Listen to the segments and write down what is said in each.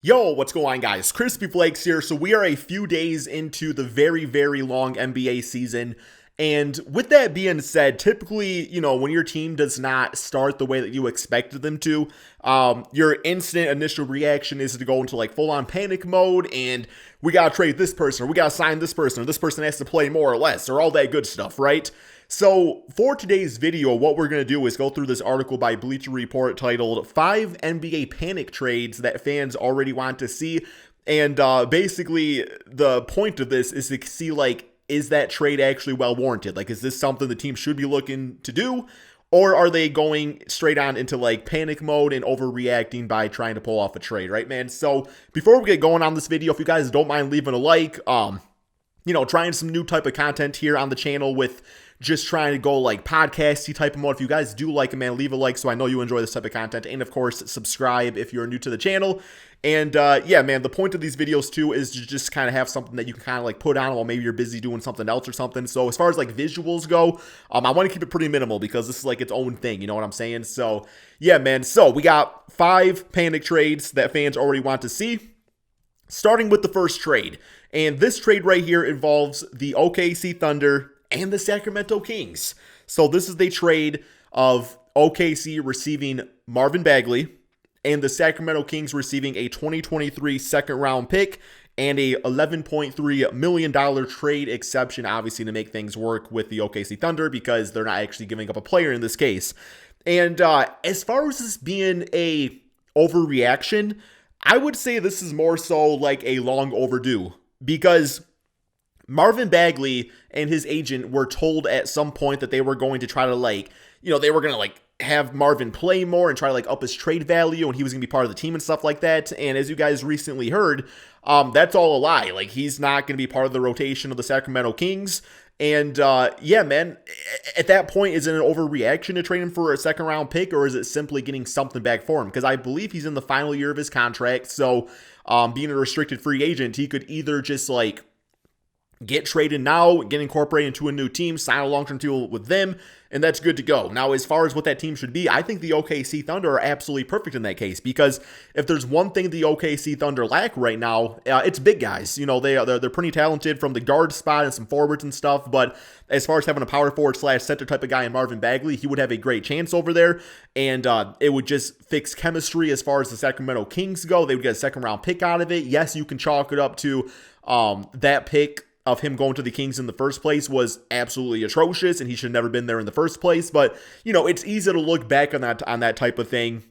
Yo, what's going on, guys? Crispy Flakes here. So we are a few days into the very, very long NBA season. And with that being said, typically, when your team does not start the way that you expected them to, your instant initial reaction is to go into like full on panic mode and we got to trade this person, or we got to sign this person, or this person has to play more or less, or all that good stuff, right? So for today's video, what we're going to do is go through this article by Bleacher Report titled 5 NBA Panic Trades That Fans Already Want to See. And basically, the point of this is to see, like, is that trade actually well warranted? Like, is this something the team should be looking to do? Or are they going straight on into like panic mode and overreacting by trying to pull off a trade, right, man? So before we get going on this video, if you guys don't mind leaving a like, trying some new type of content here on the channel with just trying to go like podcasty type of mode. If you guys do like it, man, leave a like so I know you enjoy this type of content. And of course, subscribe if you're new to the channel. And yeah, man, the point of these videos too is to just kind of have something that you can kind of like put on while maybe you're busy doing something else or something. So as far as like visuals go, I want to keep it pretty minimal because this is like its own thing. You know what I'm saying? So yeah, man. So we got 5 panic trades that fans already want to see. Starting with the first trade. And this trade right here involves the OKC Thunder and the Sacramento Kings. So this is the trade of OKC receiving Marvin Bagley and the Sacramento Kings receiving a 2023 second round pick and a $11.3 million trade exception, obviously to make things work with the OKC Thunder because they're not actually giving up a player in this case. And as far as this being a overreaction, I would say this is more so like a long overdue because Marvin Bagley and his agent were told at some point that they were going to try to they were going to have Marvin play more and try to up his trade value and he was going to be part of the team and stuff like that. And as you guys recently heard, that's all a lie. Like, he's not going to be part of the rotation of the Sacramento Kings. And yeah, man, at that point, is it an overreaction to trade him for a second round pick, or is it simply getting something back for him? Because I believe he's in the final year of his contract. So being a restricted free agent, he could either just get traded now, get incorporated into a new team, sign a long-term deal with them, and that's good to go. Now, as far as what that team should be, I think the OKC Thunder are absolutely perfect in that case because if there's one thing the OKC Thunder lack right now, it's big guys. They're pretty talented from the guard spot and some forwards and stuff, but as far as having a power forward / center type of guy in Marvin Bagley, he would have a great chance over there, and it would just fix chemistry as far as the Sacramento Kings go. They would get a second-round pick out of it. Yes, you can chalk it up to that pick of him going to the Kings in the first place was absolutely atrocious and he should have never been there in the first place. But, it's easy to look back on that type of thing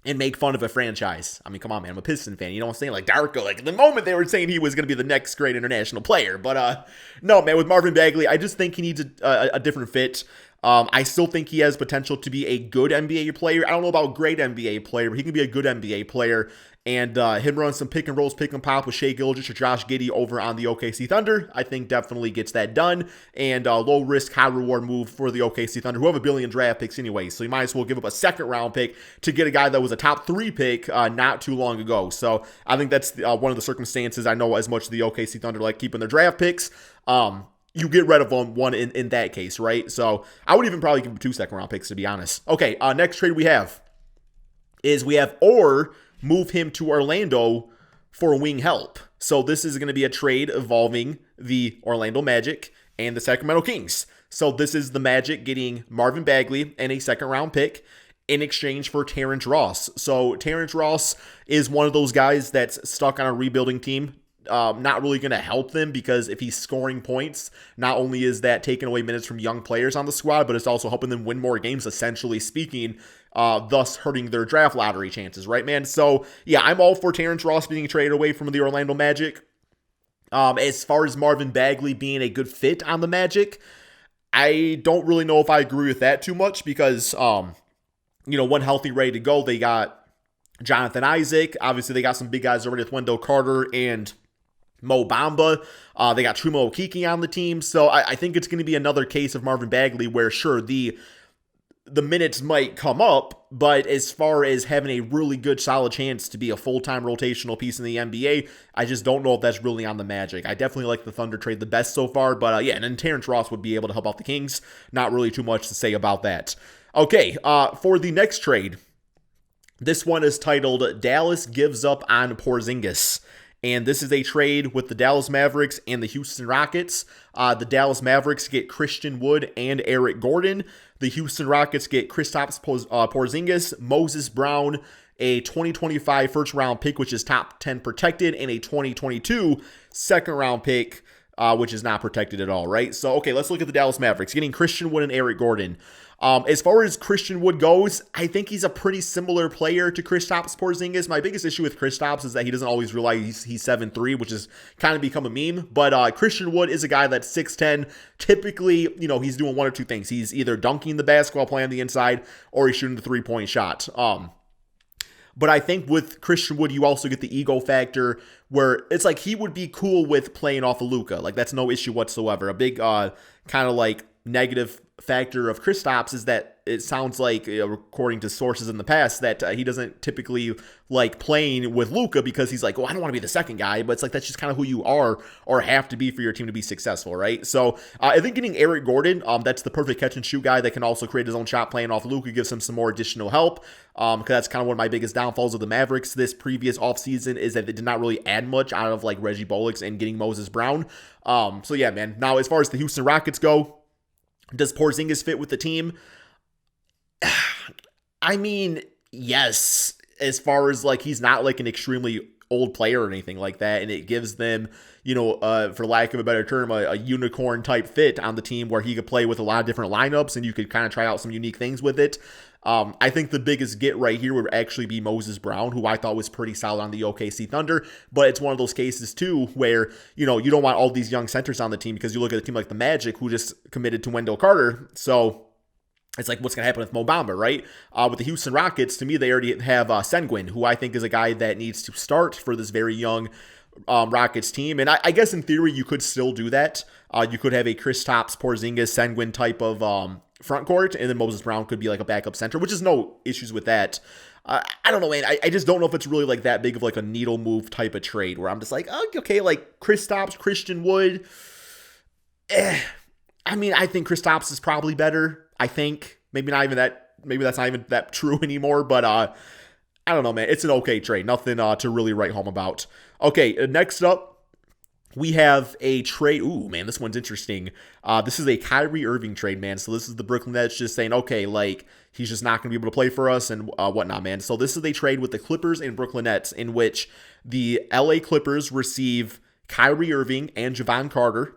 and make fun of a franchise. I mean, come on, man. I'm a Piston fan. You know what I'm saying? Like Darko, in the moment they were saying he was going to be the next great international player. But no, man, with Marvin Bagley, I just think he needs a different fit. I still think he has potential to be a good NBA player. I don't know about great NBA player, but he can be a good NBA player. And him run some pick and rolls, pick and pop with Shai Gilgeous or Josh Giddey over on the OKC Thunder, I think definitely gets that done. And low risk, high reward move for the OKC Thunder, who have a billion draft picks anyway. So you might as well give up a second round pick to get a guy that was a top 3 pick not too long ago. So I think that's one of the circumstances. I know as much as the OKC Thunder like keeping their draft picks. You get rid of one in that case, right? So I would even probably give him 2 second round picks, to be honest. Okay, next trade we have or move him to Orlando for wing help. So this is going to be a trade involving the Orlando Magic and the Sacramento Kings. So this is the Magic getting Marvin Bagley and a second round pick in exchange for Terrence Ross. So Terrence Ross is one of those guys that's stuck on a rebuilding team. Not really going to help them because if he's scoring points, not only is that taking away minutes from young players on the squad, but it's also helping them win more games, essentially speaking, thus hurting their draft lottery chances, right, man? So, yeah, I'm all for Terrence Ross being traded away from the Orlando Magic. As far as Marvin Bagley being a good fit on the Magic, I don't really know if I agree with that too much because, one healthy ready to go, they got Jonathan Isaac. Obviously, they got some big guys already with Wendell Carter and Mo Bamba. They got Trumo Okeke on the team. So I think it's going to be another case of Marvin Bagley where, sure, the minutes might come up, but as far as having a really good, solid chance to be a full-time rotational piece in the NBA, I just don't know if that's really on the Magic. I definitely like the Thunder trade the best so far, but yeah, and then Terrence Ross would be able to help out the Kings. Not really too much to say about that. Okay, for the next trade, This one is titled Dallas Gives Up on Porzingis. And this is a trade with the Dallas Mavericks and the Houston Rockets. The Dallas Mavericks get Christian Wood and Eric Gordon. The Houston Rockets get Kristaps Porzingis, Moses Brown, a 2025 first-round pick, which is top 10 protected, and a 2022 second-round pick, which is not protected at all, right? So, okay, let's look at the Dallas Mavericks, getting Christian Wood and Eric Gordon. As far as Christian Wood goes, I think he's a pretty similar player to Kristaps Porzingis. My biggest issue with Kristaps is that he doesn't always realize he's 7'3", which has kind of become a meme. But Christian Wood is a guy that's 6'10". Typically, he's doing one or two things. He's either dunking the basketball, playing on the inside, or he's shooting the three-point shot. But I think with Christian Wood, you also get the ego factor where it's like he would be cool with playing off of Luka. Like, that's no issue whatsoever. A big kind of like negative factor of Kristaps is that it sounds like, according to sources in the past, that he doesn't typically like playing with Luka because he's like, I don't want to be the second guy, but it's like that's just kind of who you are or have to be for your team to be successful, right? So I think getting Eric Gordon, that's the perfect catch and shoot guy that can also create his own shot playing off Luka, gives him some more additional help, because that's kind of one of my biggest downfalls of the Mavericks this previous offseason is that they did not really add much out of like Reggie Bullock and getting Moses Brown. So yeah, man. Now, as far as the Houston Rockets go, does Porzingis fit with the team? I mean, yes, as far as like he's not like an extremely old player or anything like that, and it gives them, for lack of a better term, a unicorn type fit on the team where he could play with a lot of different lineups and you could kind of try out some unique things with it. I think the biggest get right here would actually be Moses Brown, who I thought was pretty solid on the OKC Thunder, but it's one of those cases too where, you don't want all these young centers on the team because you look at a team like the Magic who just committed to Wendell Carter, so it's like, what's going to happen with Mo Bamba, right? With the Houston Rockets, to me, they already have Sengun, who I think is a guy that needs to start for this very young Rockets team. And I guess in theory, you could still do that. You could have a Kristaps Porzingis Sengun type of front court, and then Moses Brown could be like a backup center, which is no issues with that. I don't know, man. I just don't know if it's really like that big of like a needle move type of trade where I'm just like, okay, like Kristaps, Christian Wood. I mean, I think Kristaps is probably better. I think maybe that's not even that true anymore, but I don't know, man. It's an okay trade. Nothing to really write home about. Okay, next up, we have a trade. Ooh, man, this one's interesting. This is a Kyrie Irving trade, man. So this is the Brooklyn Nets just saying, okay, like he's just not going to be able to play for us and whatnot, man. So this is a trade with the Clippers and Brooklyn Nets in which the LA Clippers receive Kyrie Irving and Javon Carter,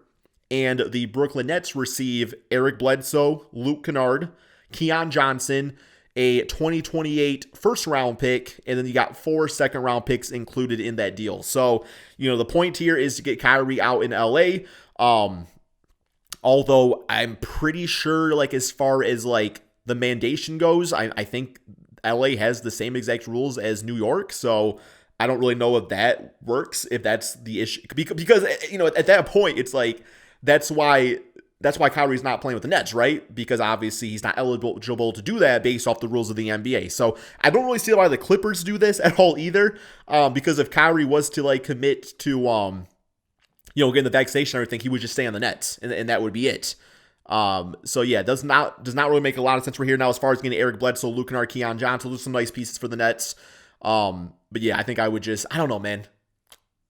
and the Brooklyn Nets receive Eric Bledsoe, Luke Kennard, Keon Johnson, a 2028 first-round pick, and then you got 4 second-round picks included in that deal. So, the point here is to get Kyrie out in LA. Although I'm pretty sure, like, as far as, like, the mandation goes, I think LA has the same exact rules as New York, so I don't really know if that works, if that's the issue. Because at that point, it's like, that's why Kyrie's not playing with the Nets, right? Because obviously he's not eligible to do that based off the rules of the NBA. So I don't really see why the Clippers do this at all either. Because if Kyrie was to like commit to getting the vaccination and everything, he would just stay on the Nets, and that would be it. So yeah, does not really make a lot of sense right here. Now, as far as getting Eric Bledsoe, Luke Kennard, Keon Johnson, those are some nice pieces for the Nets. But yeah, I think I would just, I don't know, man.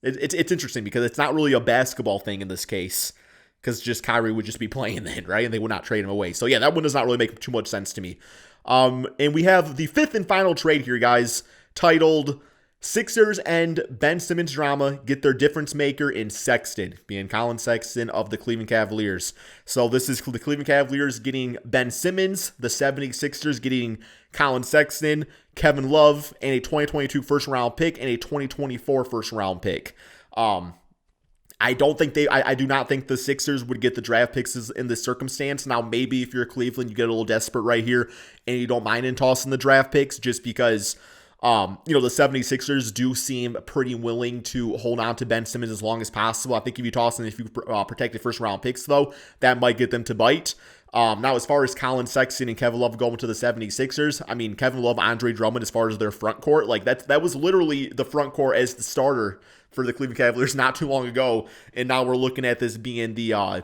It's interesting because it's not really a basketball thing in this case. Because just Kyrie would just be playing then, right? And they would not trade him away. So yeah, that one does not really make too much sense to me. And we have the 5th and final trade here, guys, titled Sixers and Ben Simmons drama get their difference maker in Sexton, being Colin Sexton of the Cleveland Cavaliers. So this is the Cleveland Cavaliers getting Ben Simmons, the 76ers getting Colin Sexton, Kevin Love, and a 2022 first-round pick and a 2024 first-round pick. I do not think the Sixers would get the draft picks in this circumstance. Now, maybe if you're Cleveland, you get a little desperate right here and you don't mind in tossing the draft picks just because, the 76ers do seem pretty willing to hold on to Ben Simmons as long as possible. I think if you toss in a few protected first round picks, though, that might get them to bite. Now, as far as Colin Sexton and Kevin Love going to the 76ers, I mean, Kevin Love, Andre Drummond, as far as their front court, like that was literally the front court as the starter for the Cleveland Cavaliers not too long ago, and now we're looking at this being the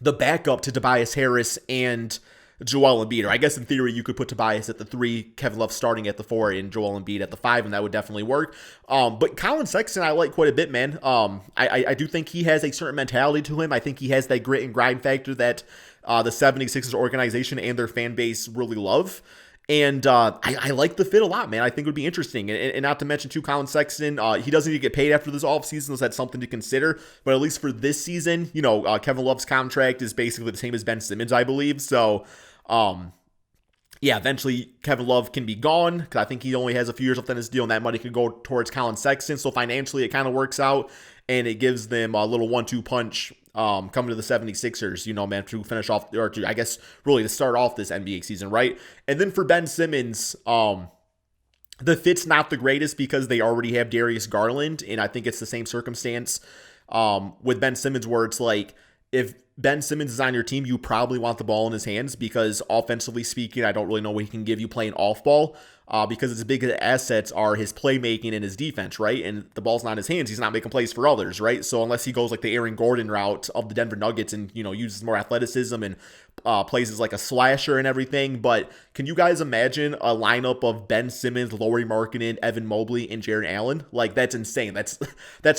backup to Tobias Harris and Joel Embiid. Or I guess in theory you could put Tobias at the 3, Kevin Love starting at the 4, and Joel Embiid at the 5, and that would definitely work. But Colin Sexton I like quite a bit, man. I do think he has a certain mentality to him. I think he has that grit and grind factor that the 76ers organization and their fan base really love. And I like the fit a lot, man. I think it would be interesting. And not to mention, too, Colin Sexton, he doesn't need to get paid after this offseason, so that's something to consider. But at least for this season, Kevin Love's contract is basically the same as Ben Simmons, I believe. So, yeah, eventually Kevin Love can be gone because I think he only has a few years left on his deal, and that money could go towards Colin Sexton. So financially, it kind of works out, and it gives them a little 1-2 punch coming to the 76ers, man, to finish off, or to, I guess, really to start off this NBA season, right? And then for Ben Simmons, the fit's not the greatest because they already have Darius Garland, and I think it's the same circumstance with Ben Simmons where it's like, if Ben Simmons is on your team, you probably want the ball in his hands because offensively speaking, I don't really know what he can give you playing off ball because his biggest assets are his playmaking and his defense, right? And the ball's not in his hands. He's not making plays for others, right? So unless he goes like the Aaron Gordon route of the Denver Nuggets and, uses more athleticism and plays as like a slasher and everything. But can you guys imagine a lineup of Ben Simmons, Lauri Markkanen, Evan Mobley, and Jarrett Allen? Like, that's insane. That's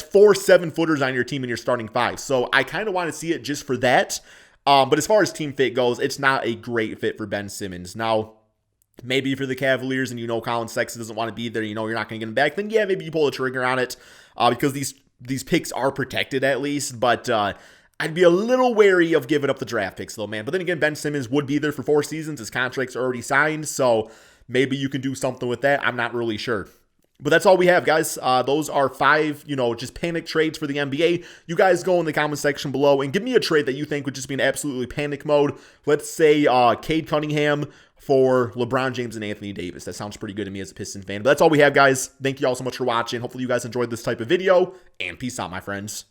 4 7-footers on your team and your starting 5. So I kind of want to see it just for that. But as far as team fit goes, it's not a great fit for Ben Simmons. Now, maybe for the Cavaliers and Colin Sexton doesn't want to be there, you're not going to get him back, then yeah, maybe you pull the trigger on it because these picks are protected at least. But I'd be a little wary of giving up the draft picks though, man. But then again, Ben Simmons would be there for 4 seasons. His contract's already signed, so maybe you can do something with that. I'm not really sure. But that's all we have, guys. Those are 5, just panic trades for the NBA. You guys go in the comment section below and give me a trade that you think would just be in absolutely panic mode. Let's say Cade Cunningham for LeBron James and Anthony Davis. That sounds pretty good to me as a Pistons fan. But that's all we have, guys. Thank you all so much for watching. Hopefully you guys enjoyed this type of video, and peace out, my friends.